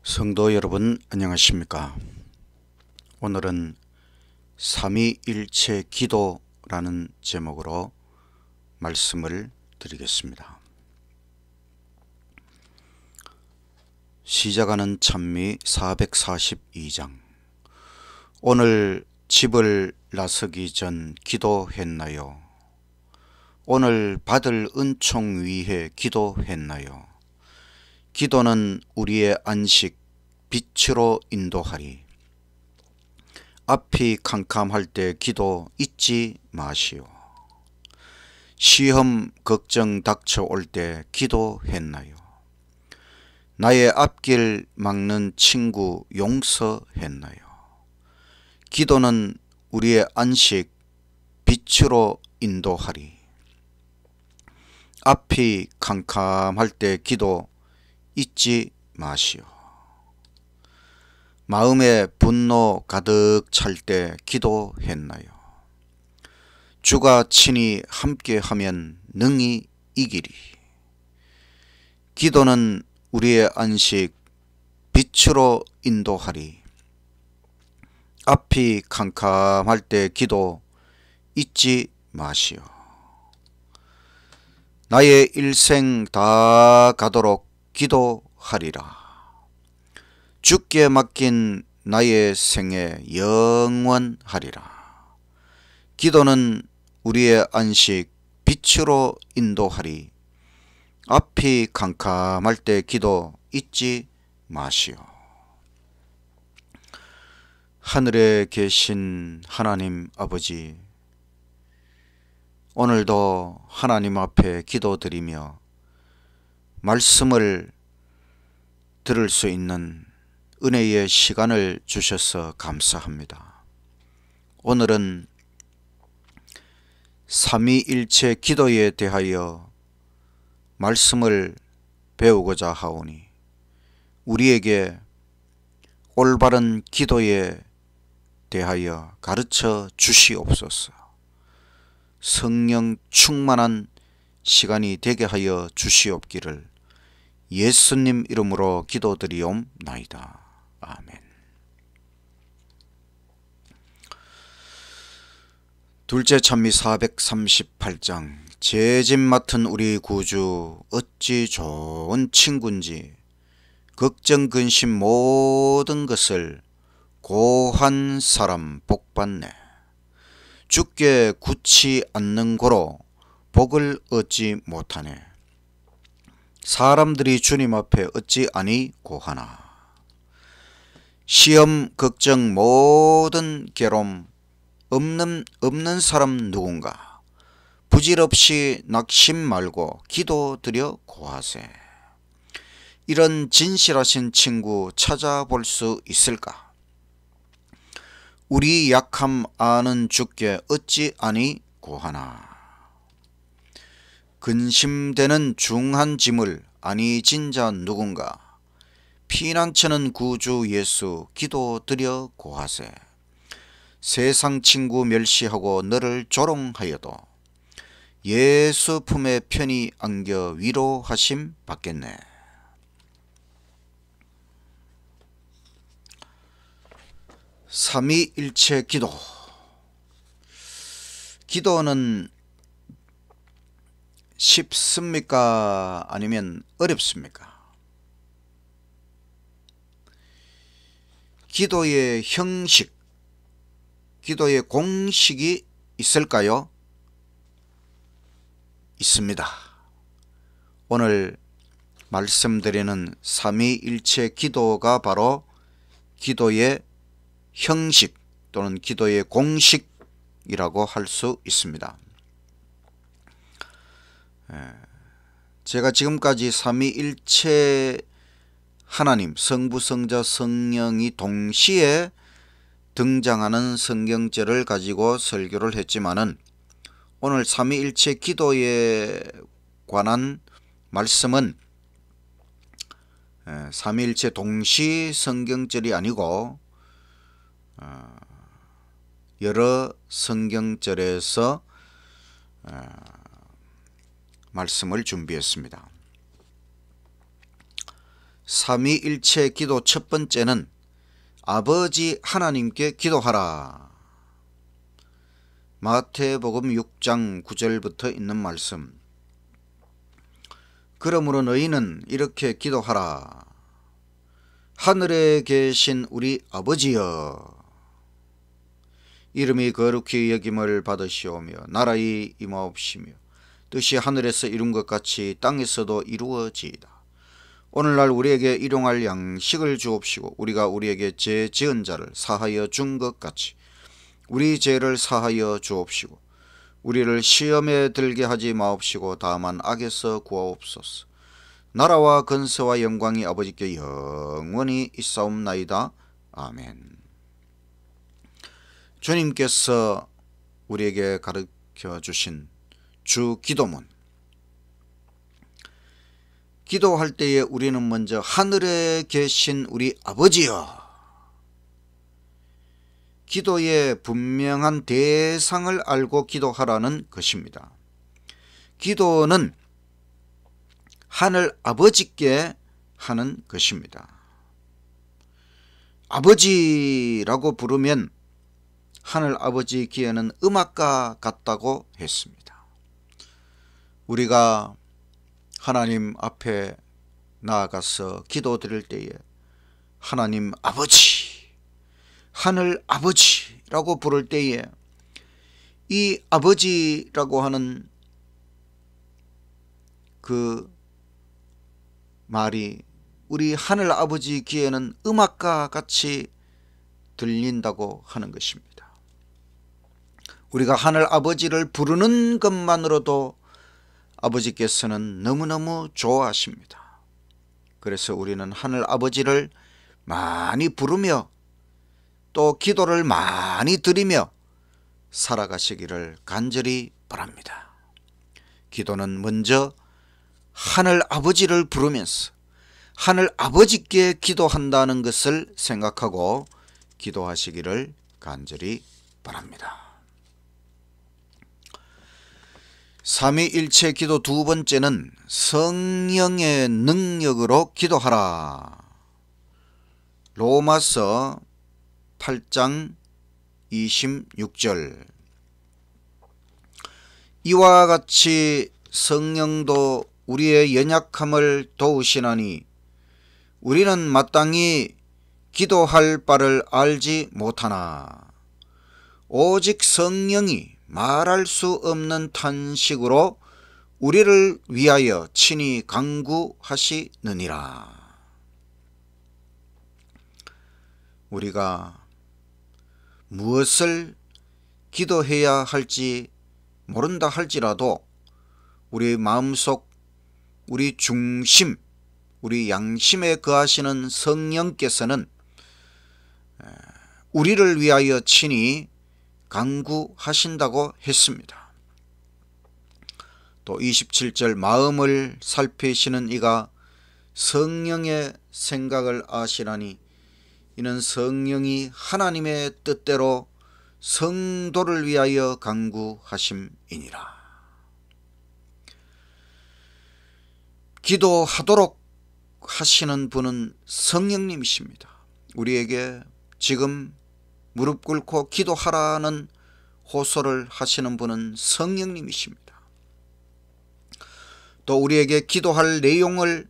성도 여러분 안녕하십니까? 오늘은 삼위일체 기도라는 제목으로 말씀을 드리겠습니다. 시작하는 찬미 442장. 오늘 집을 나서기 전 기도했나요? 오늘 받을 은총 위해 기도했나요? 기도는 우리의 안식, 빛으로 인도하리. 앞이 캄캄할 때 기도 잊지 마시오. 시험, 걱정 닥쳐올 때 기도했나요? 나의 앞길 막는 친구 용서했나요? 기도는 우리의 안식, 빛으로 인도하리. 앞이 캄캄할 때 기도 잊지 마시오. 마음에 분노 가득 찰 때 기도했나요? 주가 친히 함께하면 능히 이기리. 기도는 우리의 안식, 빛으로 인도하리. 앞이 캄캄할 때 기도 잊지 마시오. 나의 일생 다 가도록 기도하리라. 주께 맡긴 나의 생애 영원하리라. 기도는 우리의 안식, 빛으로 인도하리. 앞이 캄캄할 때 기도 잊지 마시오. 하늘에 계신 하나님 아버지, 오늘도 하나님 앞에 기도드리며 말씀을 들을 수 있는 은혜의 시간을 주셔서 감사합니다. 오늘은 삼위일체 기도에 대하여 말씀을 배우고자 하오니 우리에게 올바른 기도에 대하여 가르쳐 주시옵소서. 성령 충만한 시간이 되게 하여 주시옵기를 예수님 이름으로 기도드리옵나이다. 아멘. 둘째 찬미 438장. 죄짐 맡은 우리 구주 어찌 좋은 친구인지 걱정 근심 모든 것을 고한 사람 복받네. 주께 굳지 않는 고로 복을 얻지 못하네. 사람들이 주님 앞에 어찌 아니 고하나. 시험, 걱정, 모든 괴로움 없는 사람 누군가. 부질없이 낙심 말고 기도드려 고하세. 이런 진실하신 친구 찾아볼 수 있을까? 우리 약함 아는 주께 어찌 아니 고하나. 근심되는 중한 짐을 아니 진 자 누군가. 피난처는 구주 예수 기도드려 고하세. 세상 친구 멸시하고 너를 조롱하여도 예수 품에 편히 안겨 위로하심 받겠네. 삼위일체 기도. 기도는 쉽습니까? 아니면 어렵습니까? 기도의 형식, 기도의 공식이 있을까요? 있습니다. 오늘 말씀드리는 삼위일체 기도가 바로 기도의 형식 또는 기도의 공식이라고 할 수 있습니다. 제가 지금까지 삼위일체 하나님, 성부, 성자, 성령이 동시에 등장하는 성경절을 가지고 설교를 했지만은 오늘 삼위일체 기도에 관한 말씀은 삼위일체 동시 성경절이 아니고 여러 성경절에서 말씀을 준비했습니다. 삼위일체 기도 첫 번째는 아버지 하나님께 기도하라. 마태복음 6장 9절부터 있는 말씀. 그러므로 너희는 이렇게 기도하라. 하늘에 계신 우리 아버지여, 이름이 거룩히 여김을 받으시오며 나라의 임하옵시며 뜻이 하늘에서 이룬 것 같이 땅에서도 이루어지이다. 오늘날 우리에게 일용할 양식을 주옵시고 우리가 우리에게 죄 지은 자를 사하여 준 것 같이 우리 죄를 사하여 주옵시고 우리를 시험에 들게 하지 마옵시고 다만 악에서 구하옵소서. 나라와 권세와 영광이 아버지께 영원히 있사옵나이다. 아멘. 주님께서 우리에게 가르쳐 주신 주 기도문. 기도할 때에 우리는 먼저 하늘에 계신 우리 아버지여, 기도의 분명한 대상을 알고 기도하라는 것입니다. 기도는 하늘 아버지께 하는 것입니다. 아버지라고 부르면 하늘 아버지 귀에는 음악과 같다고 했습니다. 우리가 하나님 앞에 나아가서 기도드릴 때에 하나님 아버지, 하늘 아버지라고 부를 때에 이 아버지라고 하는 그 말이 우리 하늘 아버지 귀에는 음악과 같이 들린다고 하는 것입니다. 우리가 하늘 아버지를 부르는 것만으로도 아버지께서는 너무너무 좋아하십니다. 그래서 우리는 하늘 아버지를 많이 부르며 또 기도를 많이 드리며 살아가시기를 간절히 바랍니다. 기도는 먼저 하늘 아버지를 부르면서 하늘 아버지께 기도한다는 것을 생각하고 기도하시기를 간절히 바랍니다. 삼위일체 기도 두 번째는 성령의 능력으로 기도하라. 로마서 8장 26절. 이와 같이 성령도 우리의 연약함을 도우시나니 우리는 마땅히 기도할 바를 알지 못하나 오직 성령이 말할 수 없는 탄식으로 우리를 위하여 친히 간구하시느니라. 우리가 무엇을 기도해야 할지 모른다 할지라도 우리 마음속, 우리 중심, 우리 양심에 거하시는 성령께서는 우리를 위하여 친히 간구하신다고 했습니다. 또 27절 마음을 살피시는 이가 성령의 생각을 아시라니 이는 성령이 하나님의 뜻대로 성도를 위하여 간구하심이니라. 기도하도록 하시는 분은 성령님이십니다. 우리에게 지금 무릎 꿇고 기도하라는 호소를 하시는 분은 성령님이십니다. 또 우리에게 기도할 내용을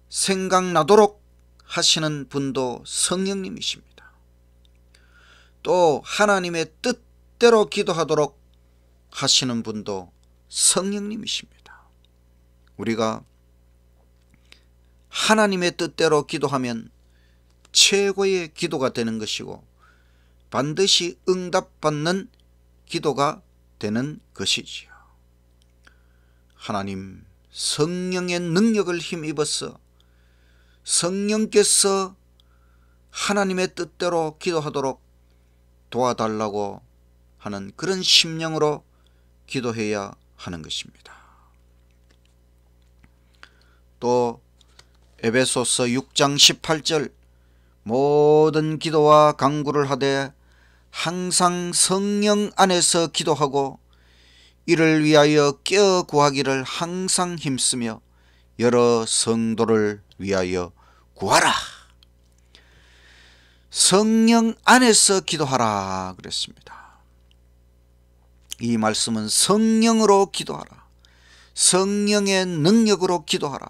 생각나도록 하시는 분도 성령님이십니다. 또 하나님의 뜻대로 기도하도록 하시는 분도 성령님이십니다. 우리가 하나님의 뜻대로 기도하면 최고의 기도가 되는 것이고 반드시 응답받는 기도가 되는 것이지요. 하나님 성령의 능력을 힘입어서 성령께서 하나님의 뜻대로 기도하도록 도와달라고 하는 그런 심령으로 기도해야 하는 것입니다. 또 에베소서 6장 18절 모든 기도와 간구를 하되 항상 성령 안에서 기도하고 이를 위하여 껴 구하기를 항상 힘쓰며 여러 성도를 위하여 구하라. 성령 안에서 기도하라 그랬습니다. 이 말씀은 성령으로 기도하라. 성령의 능력으로 기도하라.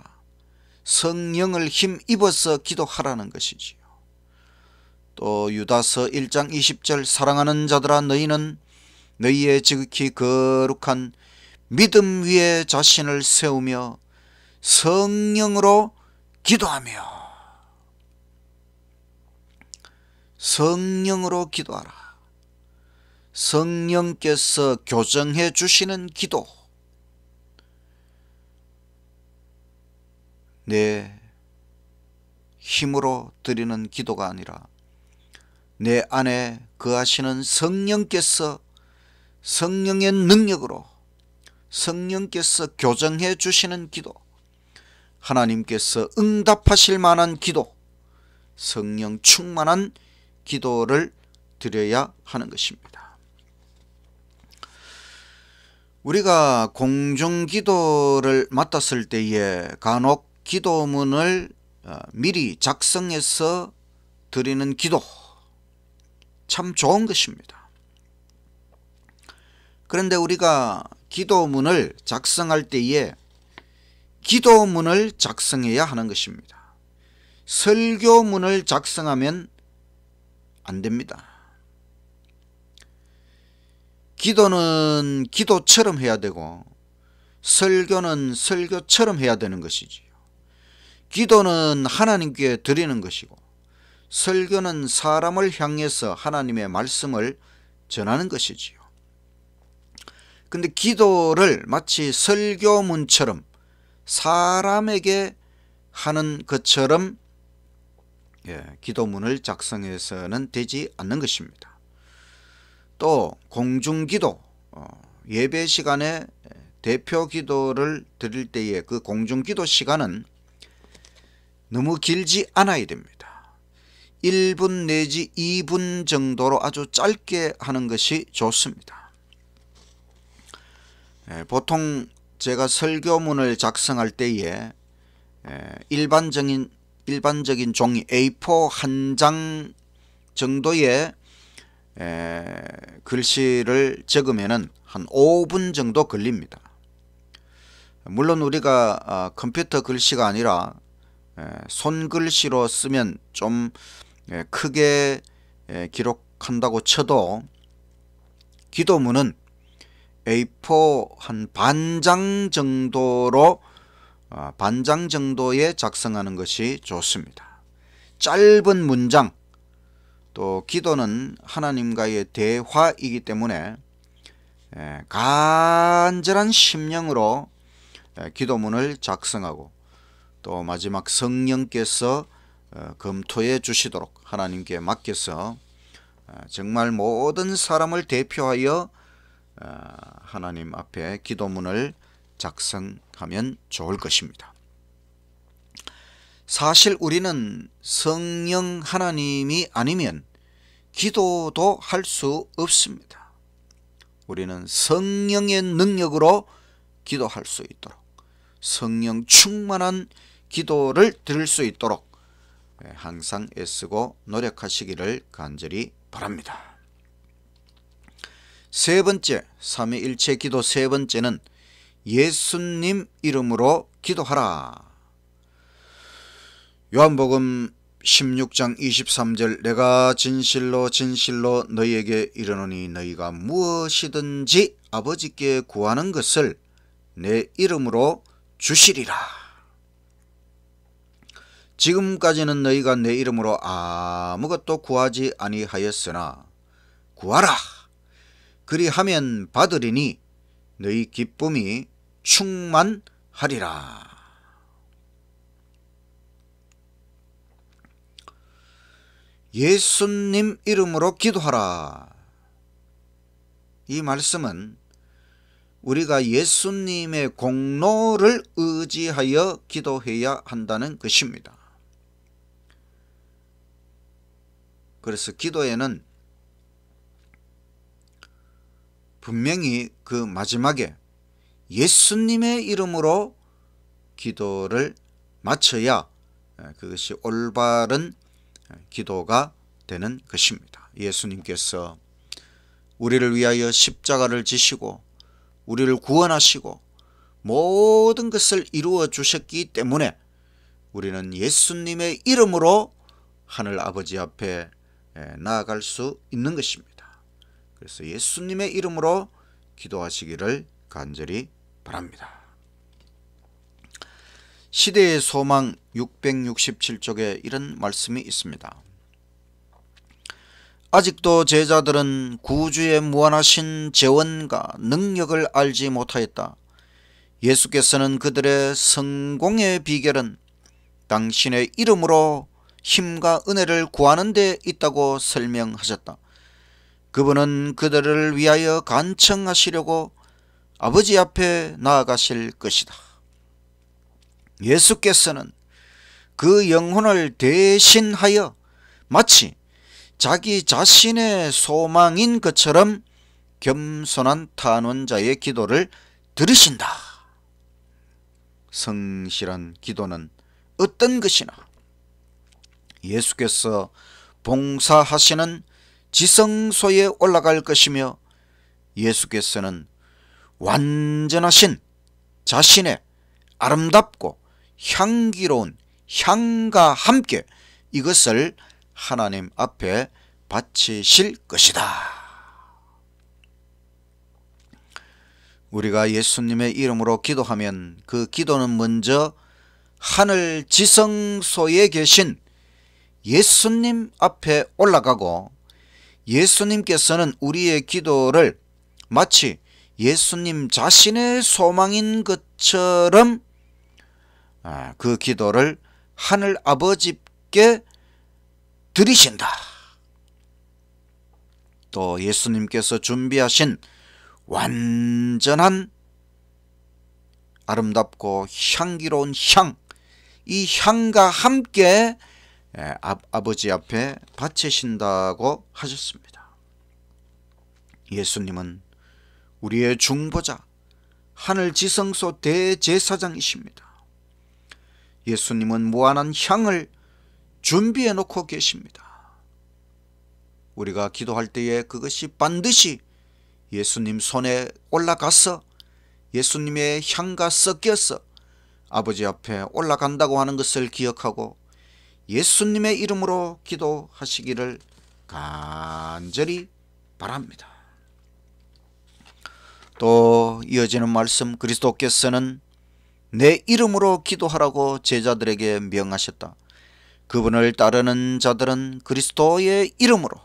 성령을 힘입어서 기도하라는 것이지요. 또 유다서 1장 20절 사랑하는 자들아 너희는 너희의 지극히 거룩한 믿음 위에 자신을 세우며 성령으로 기도하며 성령으로 기도하라. 성령께서 교정해 주시는 기도. 내 힘으로 드리는 기도가 아니라 내 안에 거하시는 성령께서 성령의 능력으로 성령께서 교정해 주시는 기도, 하나님께서 응답하실 만한 기도, 성령 충만한 기도를 드려야 하는 것입니다. 우리가 공중기도를 맡았을 때에 간혹 기도문을 미리 작성해서 드리는 기도 참 좋은 것입니다. 그런데 우리가 기도문을 작성할 때에 기도문을 작성해야 하는 것입니다. 설교문을 작성하면 안 됩니다. 기도는 기도처럼 해야 되고 설교는 설교처럼 해야 되는 것이지요. 기도는 하나님께 드리는 것이고 설교는 사람을 향해서 하나님의 말씀을 전하는 것이지요. 근데 기도를 마치 설교문처럼 사람에게 하는 것처럼 기도문을 작성해서는 되지 않는 것입니다. 또 공중기도, 예배 시간에 대표 기도를 드릴 때에 그 공중기도 시간은 너무 길지 않아야 됩니다. 1분 내지 2분 정도로 아주 짧게 하는 것이 좋습니다. 보통 제가 설교문을 작성할 때에 일반적인 종이 A4 한 장 정도의 글씨를 적으면 한 5분 정도 걸립니다. 물론 우리가 컴퓨터 글씨가 아니라 손글씨로 쓰면 좀 크게 기록한다고 쳐도 기도문은 A4 한 반 장 정도로 반 장 정도에 작성하는 것이 좋습니다. 짧은 문장, 또 기도는 하나님과의 대화이기 때문에 간절한 심령으로 기도문을 작성하고 또 마지막 성령께서 검토해 주시도록 하나님께 맡겨서 정말 모든 사람을 대표하여 하나님 앞에 기도문을 작성하면 좋을 것입니다. 사실 우리는 성령 하나님이 아니면 기도도 할 수 없습니다. 우리는 성령의 능력으로 기도할 수 있도록 성령 충만한 기도를 드릴 수 있도록 항상 애쓰고 노력하시기를 간절히 바랍니다. 세 번째, 삼위일체 기도 세 번째는 예수님 이름으로 기도하라. 요한복음 16장 23절 내가 진실로 진실로 너희에게 이르노니 너희가 무엇이든지 아버지께 구하는 것을 내 이름으로 주시리라. 지금까지는 너희가 내 이름으로 아무것도 구하지 아니하였으나 구하라. 그리하면 받으리니 너희 기쁨이 충만하리라. 예수님 이름으로 기도하라. 이 말씀은 우리가 예수님의 공로를 의지하여 기도해야 한다는 것입니다. 그래서 기도에는 분명히 그 마지막에 예수님의 이름으로 기도를 마쳐야 그것이 올바른 기도가 되는 것입니다. 예수님께서 우리를 위하여 십자가를 지시고 우리를 구원하시고 모든 것을 이루어 주셨기 때문에 우리는 예수님의 이름으로 하늘 아버지 앞에 나아갈 수 있는 것입니다. 그래서 예수님의 이름으로 기도하시기를 간절히 바랍니다. 시대의 소망 667쪽에 이런 말씀이 있습니다. 아직도 제자들은 구주의 무한하신 재원과 능력을 알지 못하였다. 예수께서는 그들의 성공의 비결은 당신의 이름으로 힘과 은혜를 구하는 데 있다고 설명하셨다. 그분은 그들을 위하여 간청하시려고 아버지 앞에 나아가실 것이다. 예수께서는 그 영혼을 대신하여 마치 자기 자신의 소망인 것처럼 겸손한 탄원자의 기도를 들으신다. 성실한 기도는 어떤 것이나 예수께서 봉사하시는 지성소에 올라갈 것이며 예수께서는 완전하신 자신의 아름답고 향기로운 향과 함께 이것을 하나님 앞에 바치실 것이다. 우리가 예수님의 이름으로 기도하면 그 기도는 먼저 하늘 지성소에 계신 예수님 앞에 올라가고 예수님께서는 우리의 기도를 마치 예수님 자신의 소망인 것처럼 그 기도를 하늘 아버지께 드리신다. 또 예수님께서 준비하신 완전한 아름답고 향기로운 향, 이 향과 함께 아버지 앞에 바치신다고 하셨습니다. 예수님은 우리의 중보자, 하늘 지성소 대제사장이십니다. 예수님은 무한한 향을 준비해 놓고 계십니다. 우리가 기도할 때에 그것이 반드시 예수님 손에 올라가서 예수님의 향과 섞여서 아버지 앞에 올라간다고 하는 것을 기억하고 예수님의 이름으로 기도하시기를 간절히 바랍니다. 또 이어지는 말씀, 그리스도께서는 내 이름으로 기도하라고 제자들에게 명하셨다. 그분을 따르는 자들은 그리스도의 이름으로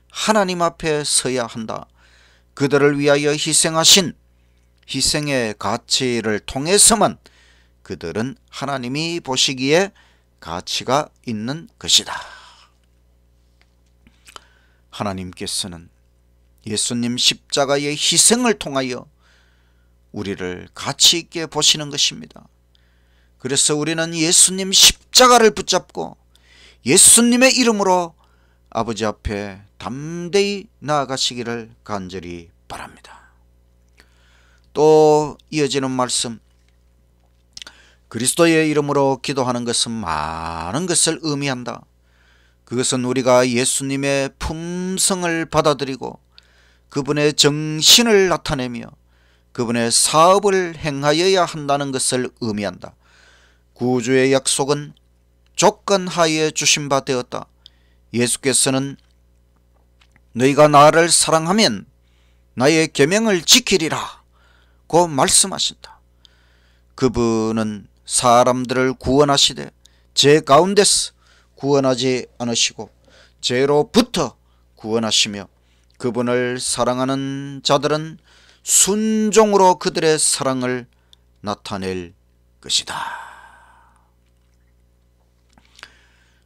하나님 앞에 서야 한다. 그들을 위하여 희생하신 희생의 가치를 통해서만 그들은 하나님이 보시기에 가치가 있는 것이다. 하나님께서는 예수님 십자가의 희생을 통하여 우리를 가치 있게 보시는 것입니다. 그래서 우리는 예수님 십자가를 붙잡고 예수님의 이름으로 아버지 앞에 담대히 나아가시기를 간절히 바랍니다. 또 이어지는 말씀, 그리스도의 이름으로 기도하는 것은 많은 것을 의미한다. 그것은 우리가 예수님의 품성을 받아들이고 그분의 정신을 나타내며 그분의 사업을 행하여야 한다는 것을 의미한다. 구주의 약속은 조건하에 주신 바 되었다. 예수께서는 너희가 나를 사랑하면 나의 계명을 지키리라 고 말씀하신다. 그분은 사람들을 구원하시되 죄 가운데서 구원하지 않으시고 죄로부터 구원하시며 그분을 사랑하는 자들은 순종으로 그들의 사랑을 나타낼 것이다.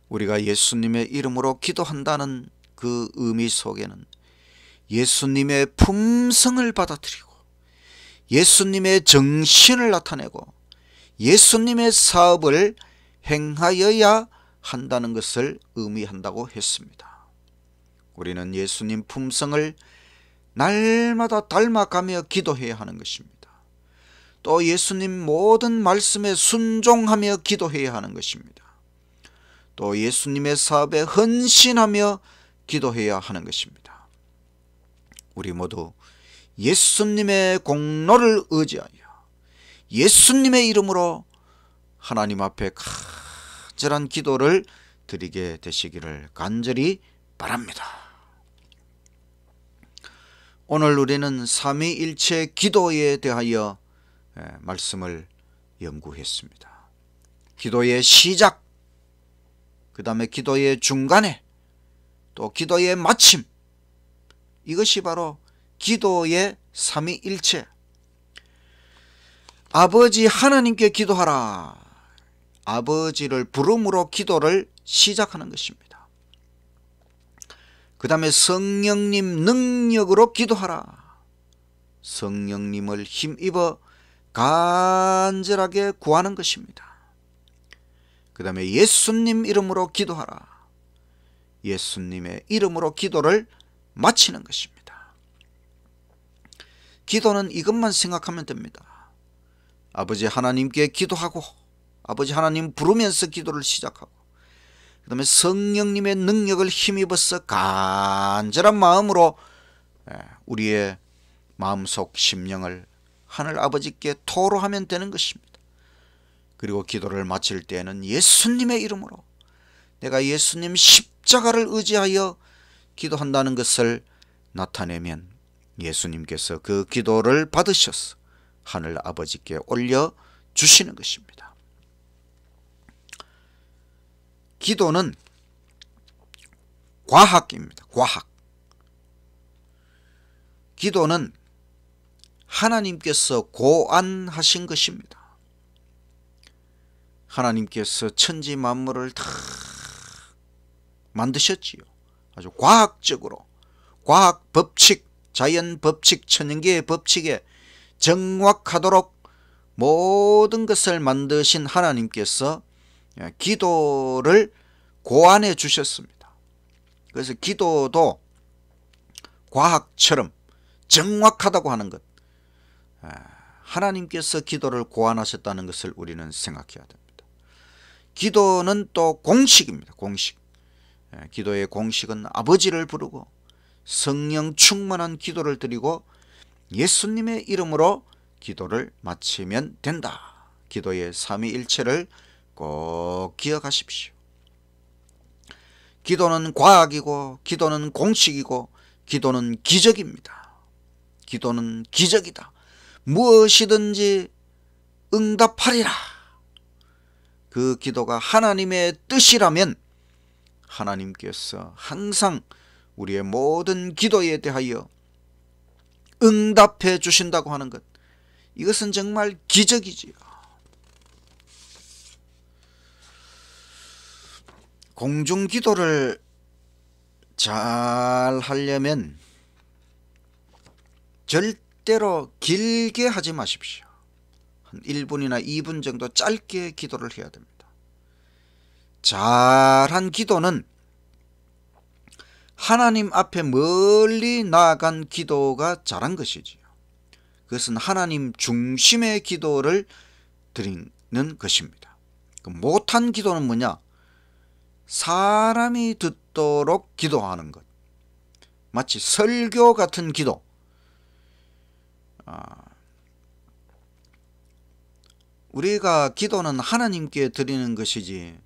우리가 예수님의 이름으로 기도한다는 그 의미 속에는 예수님의 품성을 받아들이고 예수님의 정신을 나타내고 예수님의 사업을 행하여야 한다는 것을 의미한다고 했습니다. 우리는 예수님 품성을 날마다 닮아가며 기도해야 하는 것입니다. 또 예수님 모든 말씀에 순종하며 기도해야 하는 것입니다. 또 예수님의 사업에 헌신하며 기도해야 하는 것입니다. 우리 모두 예수님의 공로를 의지하여 예수님의 이름으로 하나님 앞에 간절한 기도를 드리게 되시기를 간절히 바랍니다. 오늘 우리는 삼위일체 기도에 대하여 말씀을 연구했습니다. 기도의 시작, 그 다음에 기도의 중간에, 또 기도의 마침, 이것이 바로 기도의 삼위일체. 아버지 하나님께 기도하라. 아버지를 부름으로 기도를 시작하는 것입니다. 그 다음에 성령님 능력으로 기도하라. 성령님을 힘입어 간절하게 구하는 것입니다. 그 다음에 예수님 이름으로 기도하라. 예수님의 이름으로 기도를 마치는 것입니다. 기도는 이것만 생각하면 됩니다. 아버지 하나님께 기도하고 아버지 하나님 부르면서 기도를 시작하고 그 다음에 성령님의 능력을 힘입어서 간절한 마음으로 우리의 마음속 심령을 하늘 아버지께 토로하면 되는 것입니다. 그리고 기도를 마칠 때에는 예수님의 이름으로 내가 예수님 십자가를 의지하여 기도한다는 것을 나타내면 예수님께서 그 기도를 받으셔서 하늘 아버지께 올려주시는 것입니다. 기도는 과학입니다. 과학. 기도는 하나님께서 고안하신 것입니다. 하나님께서 천지 만물을 다 만드셨지요. 아주 과학적으로, 과학 법칙, 자연 법칙, 천연계의 법칙에 정확하도록 모든 것을 만드신 하나님께서 기도를 고안해 주셨습니다. 그래서 기도도 과학처럼 정확하다고 하는 것, 하나님께서 기도를 고안하셨다는 것을 우리는 생각해야 됩니다. 기도는 또 공식입니다. 공식. 기도의 공식은 아버지를 부르고 성령 충만한 기도를 드리고 예수님의 이름으로 기도를 마치면 된다. 기도의 삼위일체를 꼭 기억하십시오. 기도는 과학이고 기도는 공식이고 기도는 기적입니다. 기도는 기적이다. 무엇이든지 응답하리라. 그 기도가 하나님의 뜻이라면 하나님께서 항상 우리의 모든 기도에 대하여 응답해 주신다고 하는 것, 이것은 정말 기적이지요. 공중기도를 잘 하려면 절대로 길게 하지 마십시오. 한 1분이나 2분 정도 짧게 기도를 해야 됩니다. 잘한 기도는 하나님 앞에 멀리 나아간 기도가 잘한 것이지요. 그것은 하나님 중심의 기도를 드리는 것입니다. 못한 기도는 뭐냐? 사람이 듣도록 기도하는 것. 마치 설교 같은 기도. 우리가 기도는 하나님께 드리는 것이지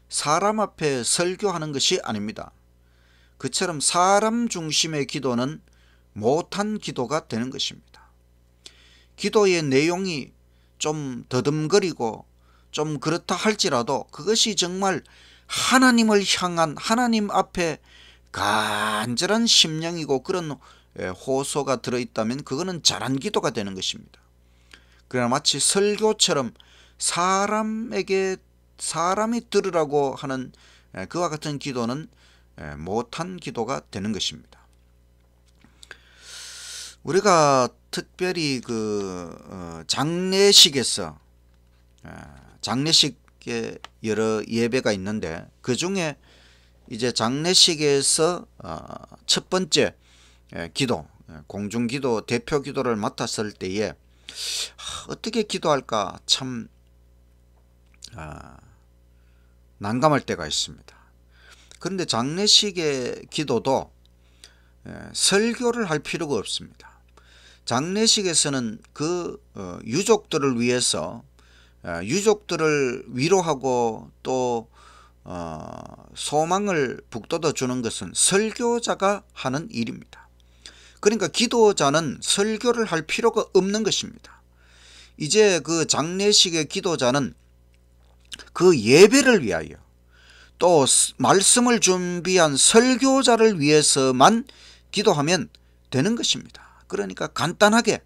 사람 앞에 설교하는 것이 아닙니다. 그처럼 사람 중심의 기도는 못한 기도가 되는 것입니다. 기도의 내용이 좀 더듬거리고 좀 그렇다 할지라도 그것이 정말 하나님을 향한 하나님 앞에 간절한 심령이고 그런 호소가 들어있다면 그거는 잘한 기도가 되는 것입니다. 그러나 마치 설교처럼 사람에게 사람이 들으라고 하는 그와 같은 기도는 못한 기도가 되는 것입니다. 우리가 특별히 그 장례식에서 장례식에 여러 예배가 있는데 그 중에 이제 장례식에서 첫 번째 기도, 공중기도 대표 기도를 맡았을 때에 어떻게 기도할까 참 난감할 때가 있습니다. 그런데 장례식의 기도도 설교를 할 필요가 없습니다. 장례식에서는 그 유족들을 위해서 유족들을 위로하고 또 소망을 북돋아 주는 것은 설교자가 하는 일입니다. 그러니까 기도자는 설교를 할 필요가 없는 것입니다. 이제 그 장례식의 기도자는 그 예배를 위하여 또 말씀을 준비한 설교자를 위해서만 기도하면 되는 것입니다. 그러니까 간단하게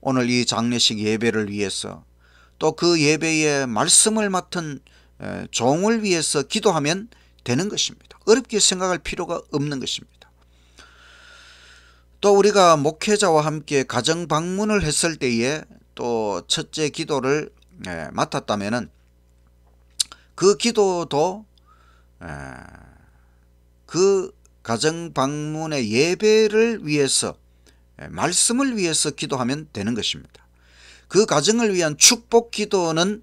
오늘 이 장례식 예배를 위해서 또 그 예배에 말씀을 맡은 종을 위해서 기도하면 되는 것입니다. 어렵게 생각할 필요가 없는 것입니다. 또 우리가 목회자와 함께 가정 방문을 했을 때에 또 첫째 기도를 맡았다면은 그 기도도 그 가정 방문의 예배를 위해서 말씀을 위해서 기도하면 되는 것입니다. 그 가정을 위한 축복 기도는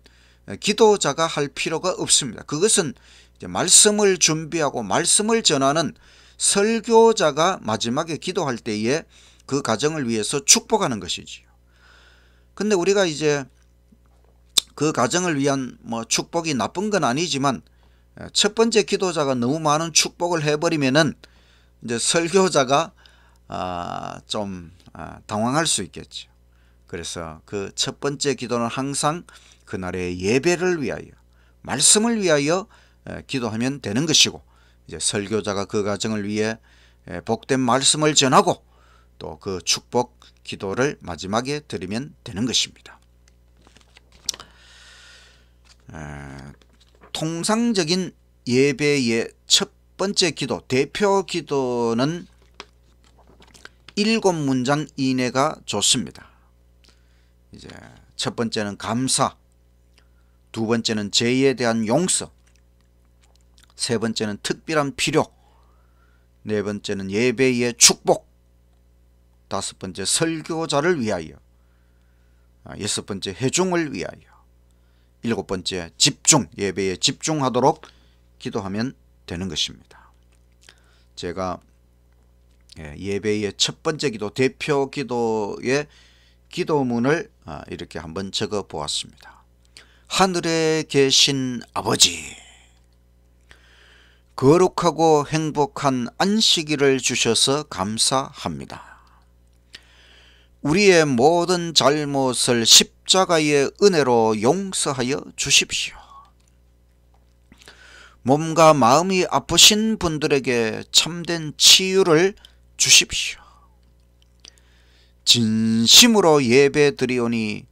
기도자가 할 필요가 없습니다. 그것은 이제 말씀을 준비하고 말씀을 전하는 설교자가 마지막에 기도할 때에 그 가정을 위해서 축복하는 것이지요. 근데 우리가 이제 그 가정을 위한 축복이 나쁜 건 아니지만 첫 번째 기도자가 너무 많은 축복을 해버리면은 이제 설교자가 좀 당황할 수 있겠죠. 그래서 그 첫 번째 기도는 항상 그날의 예배를 위하여 말씀을 위하여 기도하면 되는 것이고, 이제 설교자가 그 가정을 위해 복된 말씀을 전하고 또 그 축복 기도를 마지막에 드리면 되는 것입니다. 통상적인 예배의 첫 번째 기도, 대표 기도는 7문장 이내가 좋습니다. 이제 첫 번째는 감사, 두 번째는 죄에 대한 용서, 세 번째는 특별한 필요, 네 번째는 예배의 축복, 다섯 번째 설교자를 위하여, 여섯 번째 회중을 위하여, 일곱 번째 집중, 예배에 집중하도록 기도하면 되는 것입니다. 제가 예배의 첫 번째 기도, 대표 기도의 기도문을 이렇게 한번 적어 보았습니다. 하늘에 계신 아버지, 거룩하고 행복한 안식일을 주셔서 감사합니다. 우리의 모든 잘못을 십자가의 은혜로 용서하여 주십시오. 몸과 마음이 아프신 분들에게 참된 치유를 주십시오. 진심으로 예배 드리오니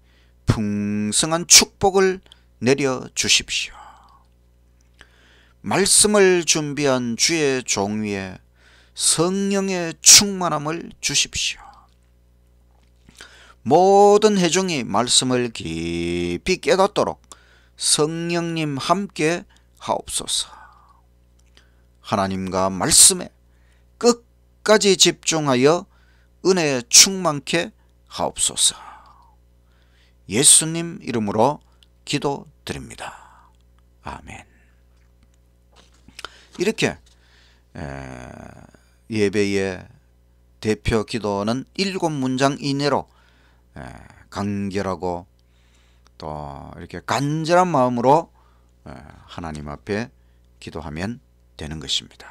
풍성한 축복을 내려 주십시오. 말씀을 준비한 주의 종 위에 성령의 충만함을 주십시오. 모든 회중이 말씀을 깊이 깨닫도록 성령님 함께 하옵소서. 하나님과 말씀에 끝까지 집중하여 은혜에 충만케 하옵소서. 예수님 이름으로 기도드립니다. 아멘. 이렇게 예배의 대표 기도는 7문장 이내로 간결하고 또 이렇게 간절한 마음으로 하나님 앞에 기도하면 되는 것입니다.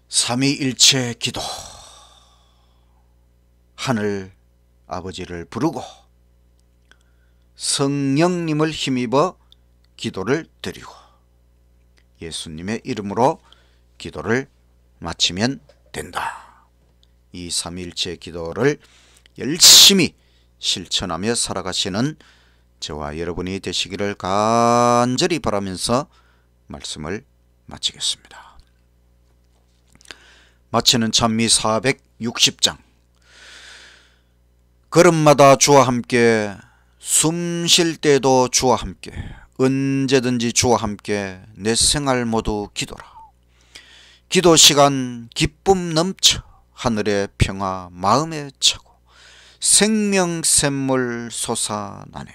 삼위일체 기도, 하늘 아버지를 부르고 성령님을 힘입어 기도를 드리고 예수님의 이름으로 기도를 마치면 된다. 이 삼위일체 기도를 열심히 실천하며 살아가시는 저와 여러분이 되시기를 간절히 바라면서 말씀을 마치겠습니다. 마치는 찬미 460장. 걸음마다 주와 함께, 숨 쉴 때도 주와 함께, 언제든지 주와 함께 내 생활 모두 기도라. 기도 시간 기쁨 넘쳐 하늘의 평화 마음에 차고 생명 샘물 솟아나네.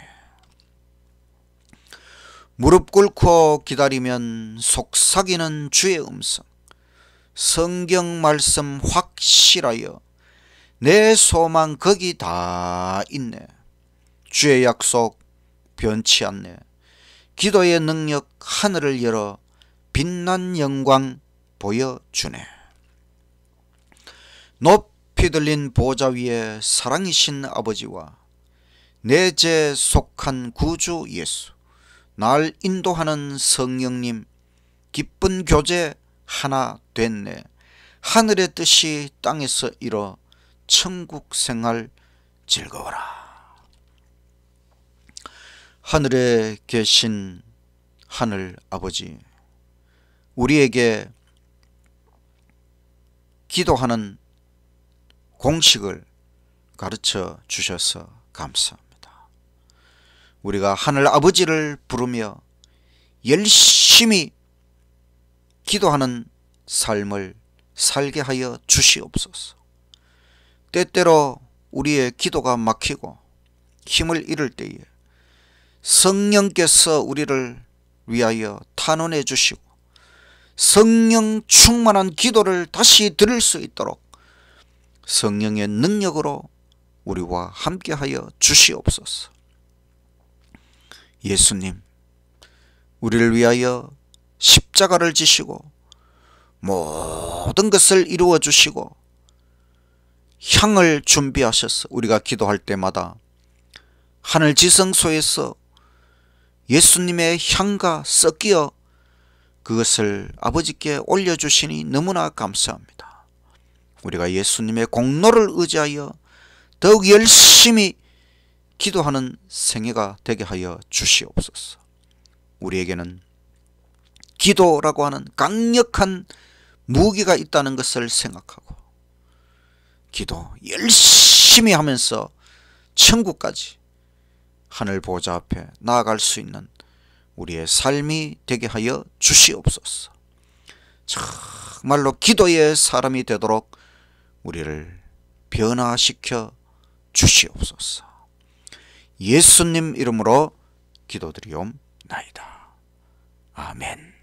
무릎 꿇고 기다리면 속삭이는 주의 음성, 성경 말씀 확실하여 내 소망 거기 다 있네. 주의 약속 변치 않네. 기도의 능력 하늘을 열어 빛난 영광 보여주네. 높이 들린 보좌 위에 사랑이신 아버지와 내 죄 속한 구주 예수, 날 인도하는 성령님, 기쁜 교제 하나 됐네. 하늘의 뜻이 땅에서 이뤄 천국 생활 즐거워라. 하늘에 계신 하늘 아버지, 우리에게 기도하는 공식을 가르쳐 주셔서 감사합니다. 우리가 하늘 아버지를 부르며 열심히 기도하는 삶을 살게 하여 주시옵소서. 때때로 우리의 기도가 막히고 힘을 잃을 때에 성령께서 우리를 위하여 탄원해 주시고 성령 충만한 기도를 다시 드릴 수 있도록 성령의 능력으로 우리와 함께하여 주시옵소서. 예수님, 우리를 위하여 십자가를 지시고 모든 것을 이루어 주시고 향을 준비하셔서 우리가 기도할 때마다 하늘 지성소에서 예수님의 향과 섞여 그것을 아버지께 올려주시니 너무나 감사합니다. 우리가 예수님의 공로를 의지하여 더욱 열심히 기도하는 생애가 되게 하여 주시옵소서. 우리에게는 기도라고 하는 강력한 무기가 있다는 것을 생각하고 기도 열심히 하면서 천국까지 하늘 보좌 앞에 나아갈 수 있는 우리의 삶이 되게 하여 주시옵소서. 정말로 기도의 사람이 되도록 우리를 변화시켜 주시옵소서. 예수님 이름으로 기도드리옵나이다. 아멘.